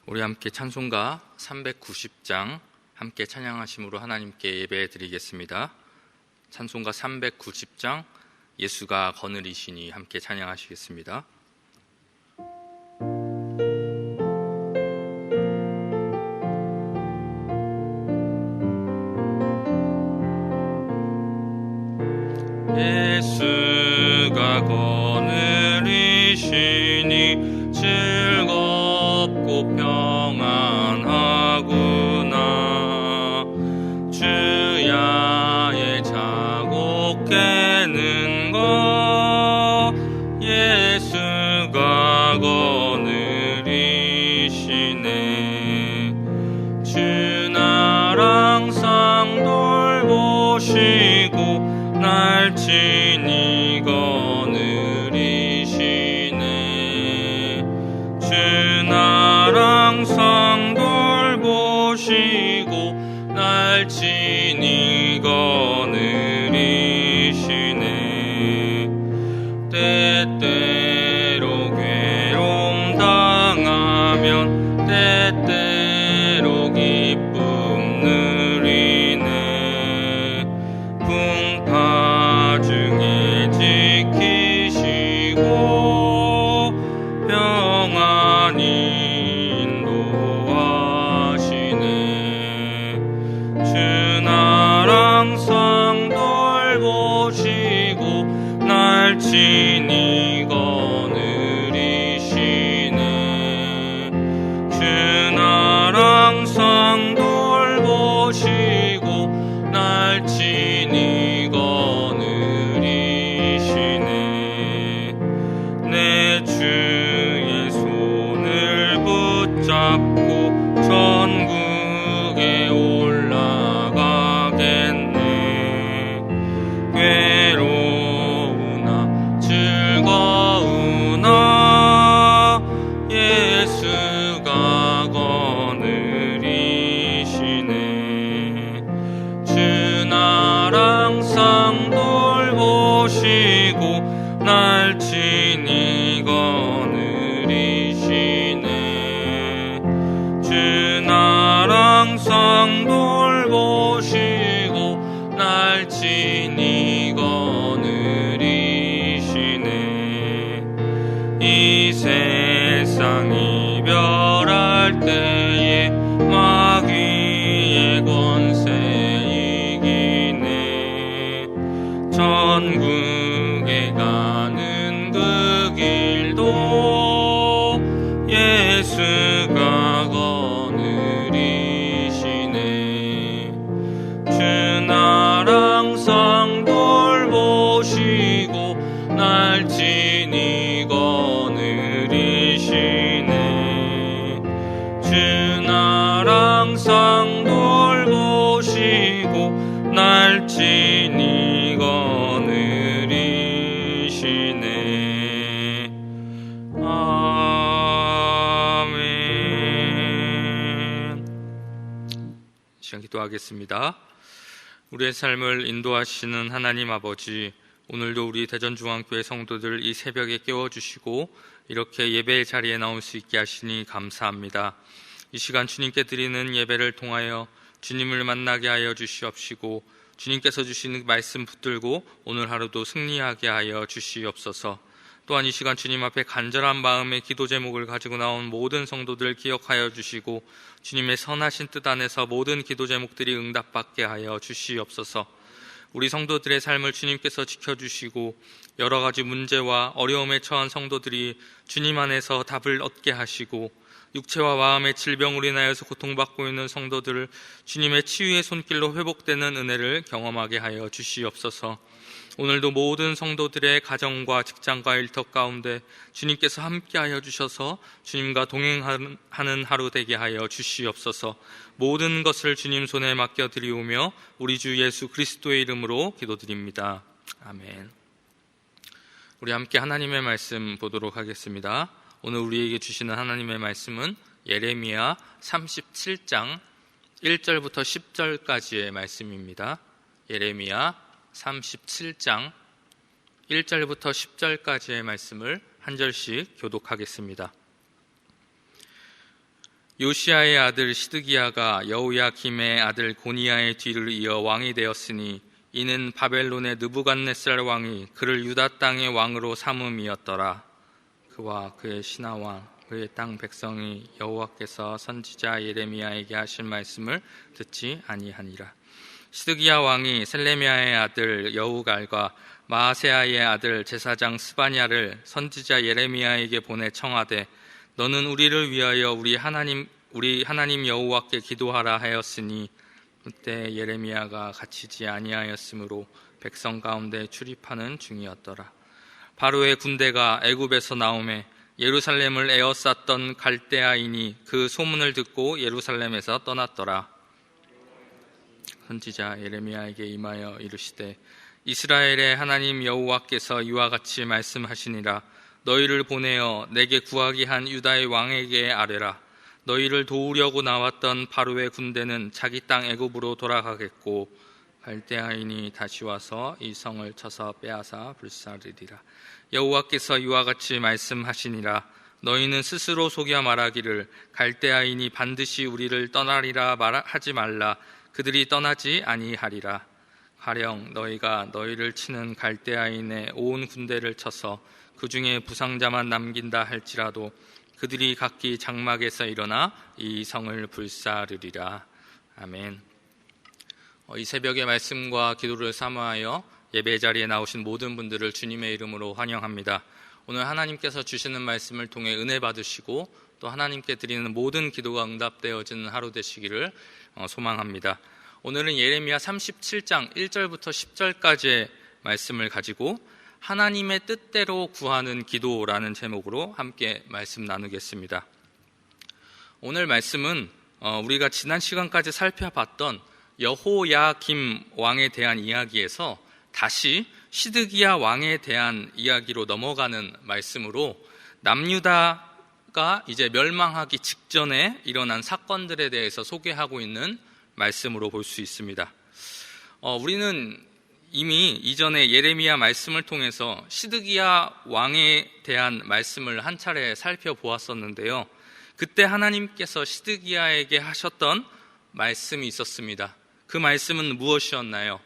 우리 함께 찬송가 390장 함께 찬양하심으로 하나님께 예배 드리겠습니다. 찬송가 390장 예수가 거느리시니 함께 찬양하시겠습니다. 예수가 거느리시니 즐겁고 평안하구나. 주야의 자고 깨는 것 예수가 거느리시네. 주 날 항상 돌보시고 날 친히 거느리시네. 주 날 항상 돌보시고 날 친히 거느리시네. 때때로 괴로움 당하면 때때로 기쁨 누리네. 풍파 중에 지키시고 평안히 인도하시네. 주 날 항상 돌보시고 날 친히 거느리시네. 주 날 항상 돌보시고 날 친히 거느리시네. 내 주의 손을 붙잡고 천국에 올라가겠네. 괴로우나 즐거우나 예수가 거느리시네. 주 날 항상 돌보시고 날 친히 거느리시네. 주 날 항상 돌보시고 날 친히 거느리시네. 이 세상 이별할 때에 마귀의 권세 이기네. 천국에 가는 그 길도 예수가 거느리시네. 주 날 항상 돌보시고 날 친히 거느리시네. 주 날 항상 돌보시고 날 친히 거느리시네. 아멘. 시간 기도하겠습니다. 우리의 삶을 인도하시는 하나님 아버지, 오늘도 우리 대전중앙교회 성도들 이 새벽에 깨워주시고 이렇게 예배의 자리에 나올 수 있게 하시니 감사합니다. 이 시간 주님께 드리는 예배를 통하여 주님을 만나게 하여 주시옵시고 주님께서 주시는 말씀 붙들고 오늘 하루도 승리하게 하여 주시옵소서. 또한 이 시간 주님 앞에 간절한 마음의 기도 제목을 가지고 나온 모든 성도들 기억하여 주시고 주님의 선하신 뜻 안에서 모든 기도 제목들이 응답받게 하여 주시옵소서. 우리 성도들의 삶을 주님께서 지켜주시고 여러 가지 문제와 어려움에 처한 성도들이 주님 안에서 답을 얻게 하시고 육체와 마음의 질병으로 인하여서 고통받고 있는 성도들을 주님의 치유의 손길로 회복되는 은혜를 경험하게 하여 주시옵소서. 오늘도 모든 성도들의 가정과 직장과 일터 가운데 주님께서 함께하여 주셔서 주님과 동행하는 하루 되게 하여 주시옵소서. 모든 것을 주님 손에 맡겨드리오며 우리 주 예수 그리스도의 이름으로 기도드립니다. 아멘. 우리 함께 하나님의 말씀 보도록 하겠습니다. 오늘 우리에게 주시는 하나님의 말씀은 예레미야 37장 1절부터 10절까지의 말씀입니다. 예레미야 37장 1절부터 10절까지의 말씀을 한 절씩 교독하겠습니다. 요시야의 아들 시드기야가 여호야김의 아들 고니야의 뒤를 이어 왕이 되었으니 이는 바벨론의 느부갓네살 왕이 그를 유다 땅의 왕으로 삼음이었더라. 그와 그의 신하와 그의 땅 백성이 여호와께서 선지자 예레미야에게 하신 말씀을 듣지 아니하니라. 시드기야 왕이 셀레미야의 아들 여우갈과 마아세야의 아들 제사장 스바냐를 선지자 예레미야에게 보내 청하되 너는 우리를 위하여 우리 하나님 여호와께 기도하라 하였으니 그때 예레미야가 갇히지 아니하였으므로 백성 가운데 출입하는 중이었더라. 바로의 군대가 애굽에서 나오매 예루살렘을 에워쌌던 갈대아인이 그 소문을 듣고 예루살렘에서 떠났더라. 선지자 예레미야에게 임하여 이르시되 이스라엘의 하나님 여호와께서 이와 같이 말씀하시니라. 너희를 보내어 내게 구하기 한 유다의 왕에게 아뢰라. 너희를 도우려고 나왔던 바로의 군대는 자기 땅 애굽으로 돌아가겠고 갈대아인이 다시 와서 이 성을 쳐서 빼앗아 불사르리라. 여호와께서 이와 같이 말씀하시니라. 너희는 스스로 속여 말하기를 갈대아인이 반드시 우리를 떠나리라 하지 말라. 그들이 떠나지 아니하리라. 가령 너희가 너희를 치는 갈대아인의 온 군대를 쳐서 그 중에 부상자만 남긴다 할지라도 그들이 각기 장막에서 일어나 이 성을 불사르리라. 아멘. 이 새벽의 말씀과 기도를 사모하여 예배 자리에 나오신 모든 분들을 주님의 이름으로 환영합니다. 오늘 하나님께서 주시는 말씀을 통해 은혜 받으시고 또 하나님께 드리는 모든 기도가 응답되어지는 하루 되시기를 소망합니다. 오늘은 예레미야 37장 1절부터 10절까지의 말씀을 가지고 하나님의 뜻대로 구하는 기도라는 제목으로 함께 말씀 나누겠습니다. 오늘 말씀은 우리가 지난 시간까지 살펴봤던 여호야김 왕에 대한 이야기에서 다시 시드기야 왕에 대한 이야기로 넘어가는 말씀으로 남유다가 이제 멸망하기 직전에 일어난 사건들에 대해서 소개하고 있는 말씀으로 볼 수 있습니다. 우리는 이미 이전에 예레미야 말씀을 통해서 시드기야 왕에 대한 말씀을 한 차례 살펴보았었는데요. 그때 하나님께서 시드기야에게 하셨던 말씀이 있었습니다. 그 말씀은 무엇이었나요?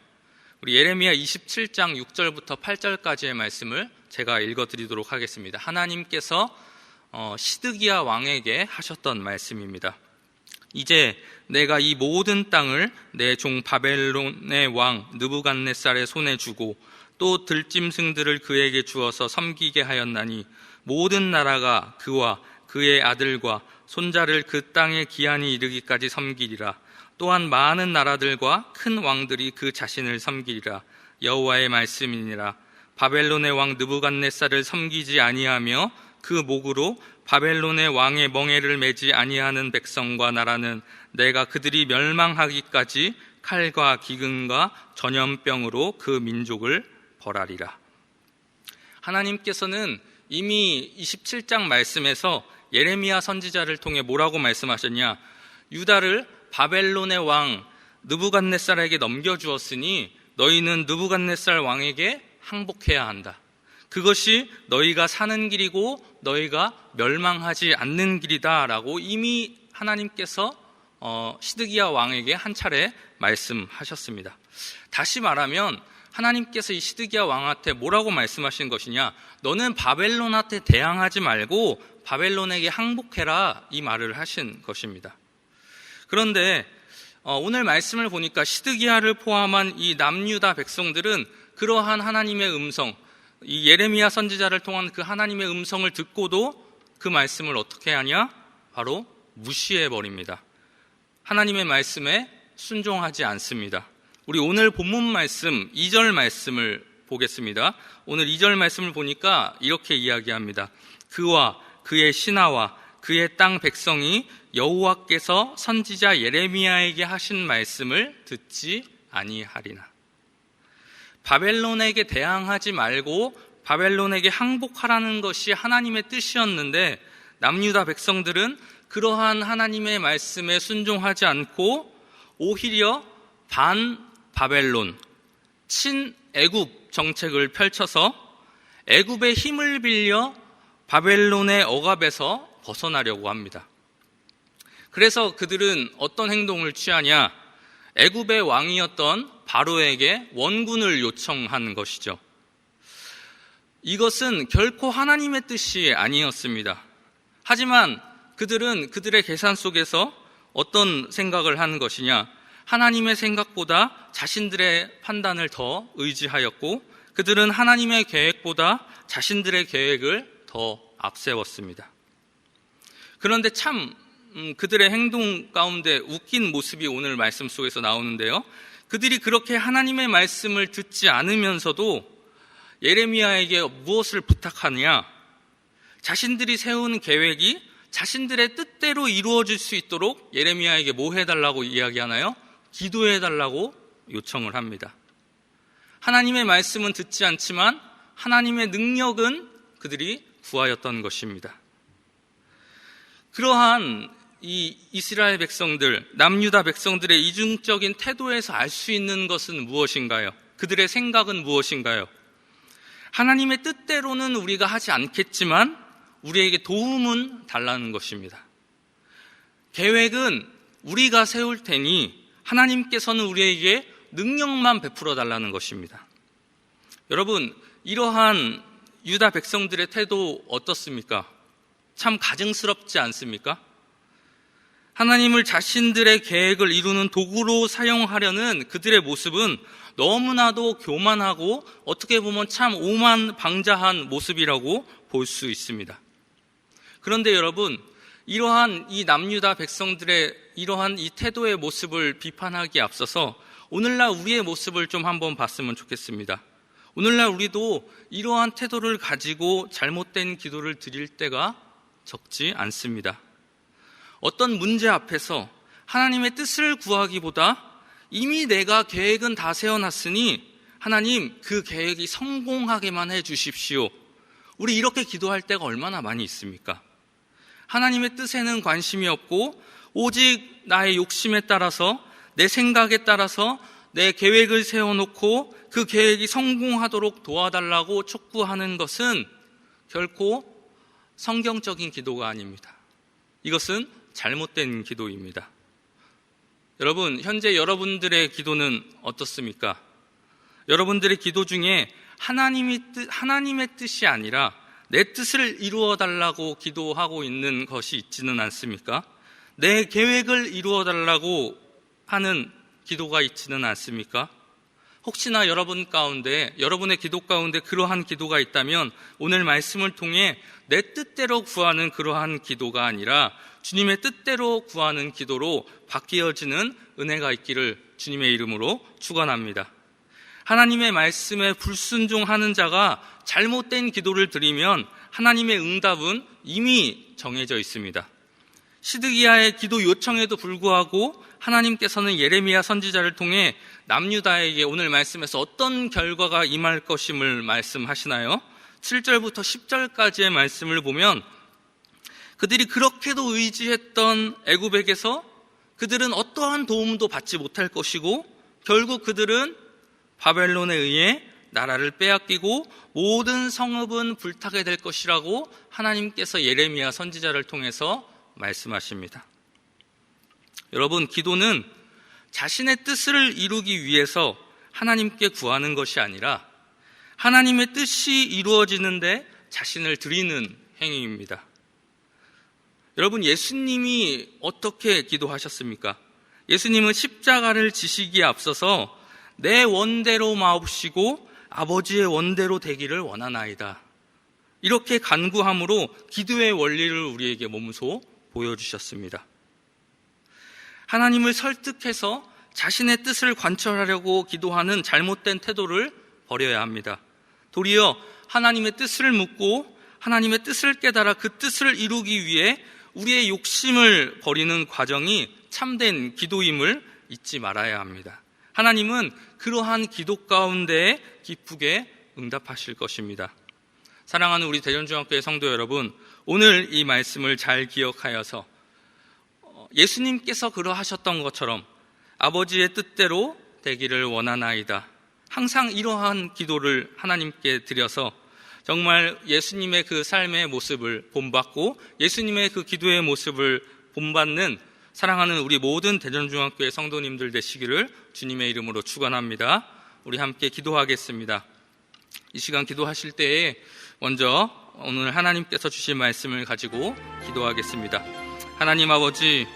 우리 예레미야 27장 6절부터 8절까지의 말씀을 제가 읽어드리도록 하겠습니다. 하나님께서 시드기야 왕에게 하셨던 말씀입니다. 이제 내가 이 모든 땅을 내 종 바벨론의 왕 느부갓네살의 손에 주고 또 들짐승들을 그에게 주어서 섬기게 하였나니 모든 나라가 그와 그의 아들과 손자를 그 땅의 기한이 이르기까지 섬기리라. 또한 많은 나라들과 큰 왕들이 그 자신을 섬기리라. 여호와의 말씀이니라. 바벨론의 왕 느부갓네살을 섬기지 아니하며 그 목으로 바벨론의 왕의 멍에를 매지 아니하는 백성과 나라는 내가 그들이 멸망하기까지 칼과 기근과 전염병으로 그 민족을 벌하리라. 하나님께서는 이미 27장 말씀에서 예레미야 선지자를 통해 뭐라고 말씀하셨냐? 유다를 바벨론의 왕 느부갓네살에게 넘겨주었으니 너희는 느부갓네살 왕에게 항복해야 한다. 그것이 너희가 사는 길이고 너희가 멸망하지 않는 길이다 라고 이미 하나님께서 시드기야 왕에게 한 차례 말씀하셨습니다. 다시 말하면 하나님께서 이 시드기야 왕한테 뭐라고 말씀하신 것이냐? 너는 바벨론한테 대항하지 말고 바벨론에게 항복해라, 이 말을 하신 것입니다. 그런데 오늘 말씀을 보니까 시드기야를 포함한 이 남유다 백성들은 그러한 하나님의 음성, 이 예레미야 선지자를 통한 그 하나님의 음성을 듣고도 그 말씀을 어떻게 하냐? 바로 무시해버립니다. 하나님의 말씀에 순종하지 않습니다. 우리 오늘 본문 말씀 2절 말씀을 보겠습니다. 오늘 2절 말씀을 보니까 이렇게 이야기합니다. 그와 그의 신하와 그의 땅 백성이 여호와께서 선지자 예레미야에게 하신 말씀을 듣지 아니하리나. 바벨론에게 대항하지 말고 바벨론에게 항복하라는 것이 하나님의 뜻이었는데 남유다 백성들은 그러한 하나님의 말씀에 순종하지 않고 오히려 반바벨론, 친애굽 정책을 펼쳐서 애굽의 힘을 빌려 바벨론의 억압에서 벗어나려고 합니다. 그래서 그들은 어떤 행동을 취하냐? 애굽의 왕이었던 바로에게 원군을 요청한 것이죠. 이것은 결코 하나님의 뜻이 아니었습니다. 하지만 그들은 그들의 계산 속에서 어떤 생각을 한 것이냐? 하나님의 생각보다 자신들의 판단을 더 의지하였고, 그들은 하나님의 계획보다 자신들의 계획을 더 앞세웠습니다. 그런데 참 그들의 행동 가운데 웃긴 모습이 오늘 말씀 속에서 나오는데요. 그들이 그렇게 하나님의 말씀을 듣지 않으면서도 예레미야에게 무엇을 부탁하느냐? 자신들이 세운 계획이 자신들의 뜻대로 이루어질 수 있도록 예레미야에게 뭐 해달라고 이야기하나요? 기도해달라고 요청을 합니다. 하나님의 말씀은 듣지 않지만 하나님의 능력은 그들이 구하였던 것입니다. 그러한 이 이스라엘 백성들, 남유다 백성들의 이중적인 태도에서 알 수 있는 것은 무엇인가요? 그들의 생각은 무엇인가요? 하나님의 뜻대로는 우리가 하지 않겠지만 우리에게 도움은 달라는 것입니다. 계획은 우리가 세울 테니 하나님께서는 우리에게 능력만 베풀어 달라는 것입니다. 여러분, 이러한 유다 백성들의 태도 어떻습니까? 참 가증스럽지 않습니까? 하나님을 자신들의 계획을 이루는 도구로 사용하려는 그들의 모습은 너무나도 교만하고 어떻게 보면 참 오만방자한 모습이라고 볼 수 있습니다. 그런데 여러분, 이러한 이 남유다 백성들의 이러한 이 태도의 모습을 비판하기에 앞서서 오늘날 우리의 모습을 좀 한번 봤으면 좋겠습니다. 오늘날 우리도 이러한 태도를 가지고 잘못된 기도를 드릴 때가 적지 않습니다. 어떤 문제 앞에서 하나님의 뜻을 구하기보다 이미 내가 계획은 다 세워놨으니 하나님 그 계획이 성공하게만 해주십시오. 우리 이렇게 기도할 때가 얼마나 많이 있습니까? 하나님의 뜻에는 관심이 없고 오직 나의 욕심에 따라서 내 생각에 따라서 내 계획을 세워놓고 그 계획이 성공하도록 도와달라고 촉구하는 것은 결코 성경적인 기도가 아닙니다. 이것은 잘못된 기도입니다. 여러분, 현재 여러분들의 기도는 어떻습니까? 여러분들의 기도 중에 하나님의 뜻이 아니라 내 뜻을 이루어 달라고 기도하고 있는 것이 있지는 않습니까? 내 계획을 이루어 달라고 하는 기도가 있지는 않습니까? 혹시나 여러분 가운데, 여러분의 기도 가운데 그러한 기도가 있다면 오늘 말씀을 통해 내 뜻대로 구하는 그러한 기도가 아니라 주님의 뜻대로 구하는 기도로 바뀌어지는 은혜가 있기를 주님의 이름으로 축원합니다. 하나님의 말씀에 불순종하는 자가 잘못된 기도를 드리면 하나님의 응답은 이미 정해져 있습니다. 시드기야의 기도 요청에도 불구하고 하나님께서는 예레미야 선지자를 통해 남유다에게 오늘 말씀에서 어떤 결과가 임할 것임을 말씀하시나요? 7절부터 10절까지의 말씀을 보면 그들이 그렇게도 의지했던 애굽에게서 그들은 어떠한 도움도 받지 못할 것이고 결국 그들은 바벨론에 의해 나라를 빼앗기고 모든 성읍은 불타게 될 것이라고 하나님께서 예레미야 선지자를 통해서 말씀하십니다. 여러분, 기도는 자신의 뜻을 이루기 위해서 하나님께 구하는 것이 아니라 하나님의 뜻이 이루어지는데 자신을 드리는 행위입니다. 여러분, 예수님이 어떻게 기도하셨습니까? 예수님은 십자가를 지시기에 앞서서 내 원대로 마옵시고 아버지의 원대로 되기를 원하나이다. 이렇게 간구함으로 기도의 원리를 우리에게 몸소 보여주셨습니다. 하나님을 설득해서 자신의 뜻을 관철하려고 기도하는 잘못된 태도를 버려야 합니다. 도리어 하나님의 뜻을 묻고 하나님의 뜻을 깨달아 그 뜻을 이루기 위해 우리의 욕심을 버리는 과정이 참된 기도임을 잊지 말아야 합니다. 하나님은 그러한 기도 가운데 기쁘게 응답하실 것입니다. 사랑하는 우리 대전중앙교회 성도 여러분, 오늘 이 말씀을 잘 기억하여서 예수님께서 그러하셨던 것처럼 아버지의 뜻대로 되기를 원하나이다. 항상 이러한 기도를 하나님께 드려서 정말 예수님의 그 삶의 모습을 본받고 예수님의 그 기도의 모습을 본받는 사랑하는 우리 모든 대전중앙교회 성도님들 되시기를 주님의 이름으로 축원합니다. 우리 함께 기도하겠습니다. 이 시간 기도하실 때에 먼저 오늘 하나님께서 주신 말씀을 가지고 기도하겠습니다. 하나님 아버지,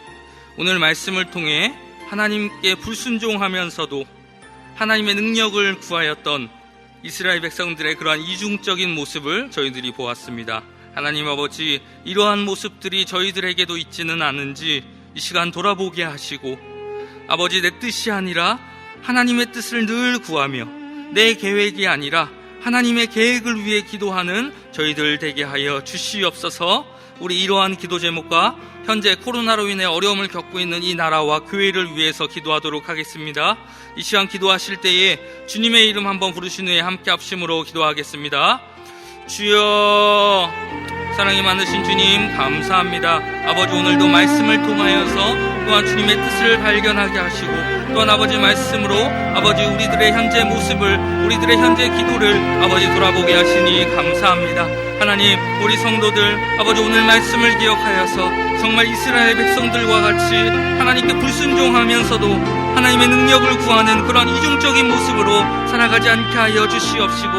오늘 말씀을 통해 하나님께 불순종하면서도 하나님의 능력을 구하였던 이스라엘 백성들의 그러한 이중적인 모습을 저희들이 보았습니다. 하나님 아버지, 이러한 모습들이 저희들에게도 있지는 않은지 이 시간 돌아보게 하시고, 아버지, 내 뜻이 아니라 하나님의 뜻을 늘 구하며 내 계획이 아니라 하나님의 계획을 위해 기도하는 저희들 되게 하여 주시옵소서. 우리 이러한 기도 제목과 현재 코로나로 인해 어려움을 겪고 있는 이 나라와 교회를 위해서 기도하도록 하겠습니다. 이 시간 기도하실 때에 주님의 이름 한번 부르신 후에 함께 합심으로 기도하겠습니다. 주여, 사랑이 많으신 주님 감사합니다. 아버지, 오늘도 말씀을 통하여서 또한 주님의 뜻을 발견하게 하시고, 또한 아버지 말씀으로 아버지 우리들의 현재 모습을, 우리들의 현재 기도를 아버지 돌아보게 하시니 감사합니다. 하나님, 우리 성도들 아버지 오늘 말씀을 기억하여서 정말 이스라엘 백성들과 같이 하나님께 불순종하면서도 하나님의 능력을 구하는 그런 이중적인 모습으로 살아가지 않게 하여 주시옵시고,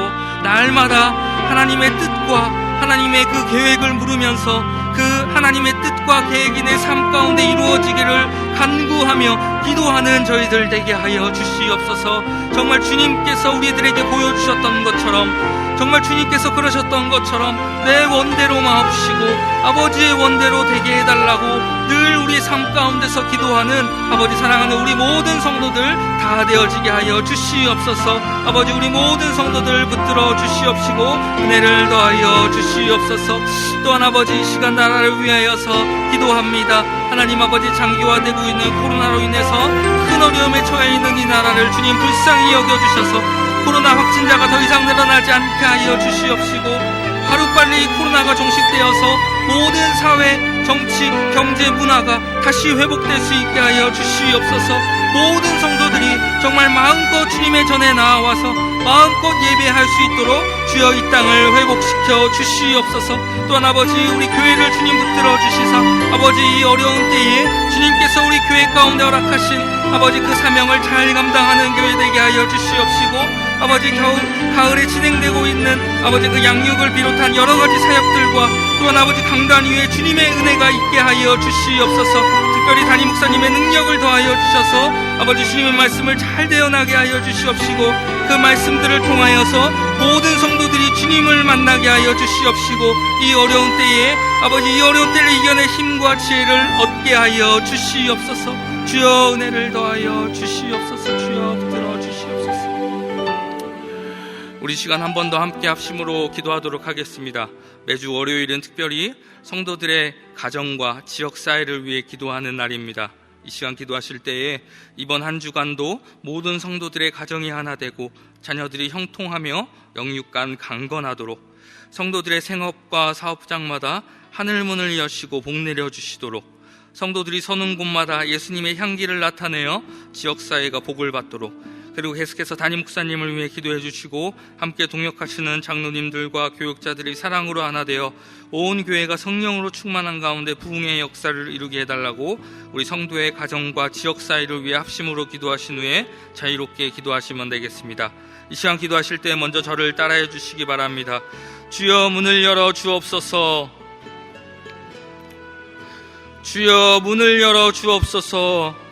날마다 하나님의 뜻과 하나님의 그 계획을 물으면서 그 하나님의 뜻과 계획이 내 삶 가운데 이루어지기를 간구하며 기도하는 저희들 되게 하여 주시옵소서. 정말 주님께서 우리들에게 보여주셨던 것처럼, 정말 주님께서 그러셨던 것처럼 내 원대로 마옵시고 아버지의 원대로 되게 해달라고 늘 우리 삶 가운데서 기도하는 아버지, 사랑하는 우리 모든 성도들 다 되어지게 하여 주시옵소서. 아버지, 우리 모든 성도들 붙들어 주시옵시고 은혜를 더하여 주시옵소서. 또한 아버지, 이 시간 나라를 위하여서 기도합니다. 하나님 아버지, 장기화되고 있는 코로나로 인해서 큰 어려움에 처해 있는 이 나라를 주님 불쌍히 여겨주셔서 코로나 확진자가 더 이상 늘어나지 않게 하여 주시옵시고, 하루빨리 코로나가 종식되어서 모든 사회, 정치, 경제, 문화가 다시 회복될 수 있게 하여 주시옵소서. 모든 성도들이 정말 마음껏 주님의 전에 나와서 마음껏 예배할 수 있도록 주여 이 땅을 회복시켜 주시옵소서. 또한 아버지, 우리 교회를 주님 붙들어 주시사 아버지, 이 어려운 때에 주님께서 우리 교회 가운데 허락하신 아버지 그 사명을 잘 감당하는 교회 되게 하여 주시옵시고, 아버지, 가을에 진행되고 있는 아버지 그 양육을 비롯한 여러 가지 사역들과 또한 아버지 강단 위에 주님의 은혜가 있게 하여 주시옵소서. 특별히 담임 목사님의 능력을 더하여 주셔서 아버지 주님의 말씀을 잘 대언하게 하여 주시옵시고, 그 말씀들을 통하여서 모든 성도들이 주님을 만나게 하여 주시옵시고, 이 어려운 때에 아버지, 이 어려운 때를 이겨낼 힘과 지혜를 얻게 하여 주시옵소서. 주여 은혜를 더하여 주시옵소서. 주여 붙들어 주시옵소서. 우리 시간 한 번 더 함께 합심으로 기도하도록 하겠습니다. 매주 월요일은 특별히 성도들의 가정과 지역사회를 위해 기도하는 날입니다. 이 시간 기도하실 때에 이번 한 주간도 모든 성도들의 가정이 하나 되고 자녀들이 형통하며 영육간 강건하도록, 성도들의 생업과 사업장마다 하늘문을 여시고 복 내려주시도록, 성도들이 서는 곳마다 예수님의 향기를 나타내어 지역사회가 복을 받도록, 그리고 계속해서 담임 목사님을 위해 기도해 주시고 함께 동역하시는 장로님들과 교육자들이 사랑으로 하나 되어 온 교회가 성령으로 충만한 가운데 부흥의 역사를 이루게 해달라고 우리 성도의 가정과 지역사회를 위해 합심으로 기도하신 후에 자유롭게 기도하시면 되겠습니다. 이 시간 기도하실 때 먼저 저를 따라해 주시기 바랍니다. 주여 문을 열어 주옵소서. 주여 문을 열어 주옵소서.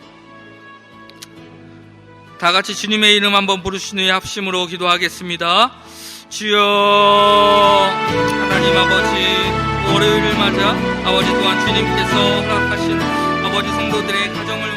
다 같이 주님의 이름 한번 부르신 후에 합심으로 기도하겠습니다. 주여, 하나님 아버지, 월요일을 맞아 아버지 또한 주님께서 허락하신 아버지 성도들의 가정을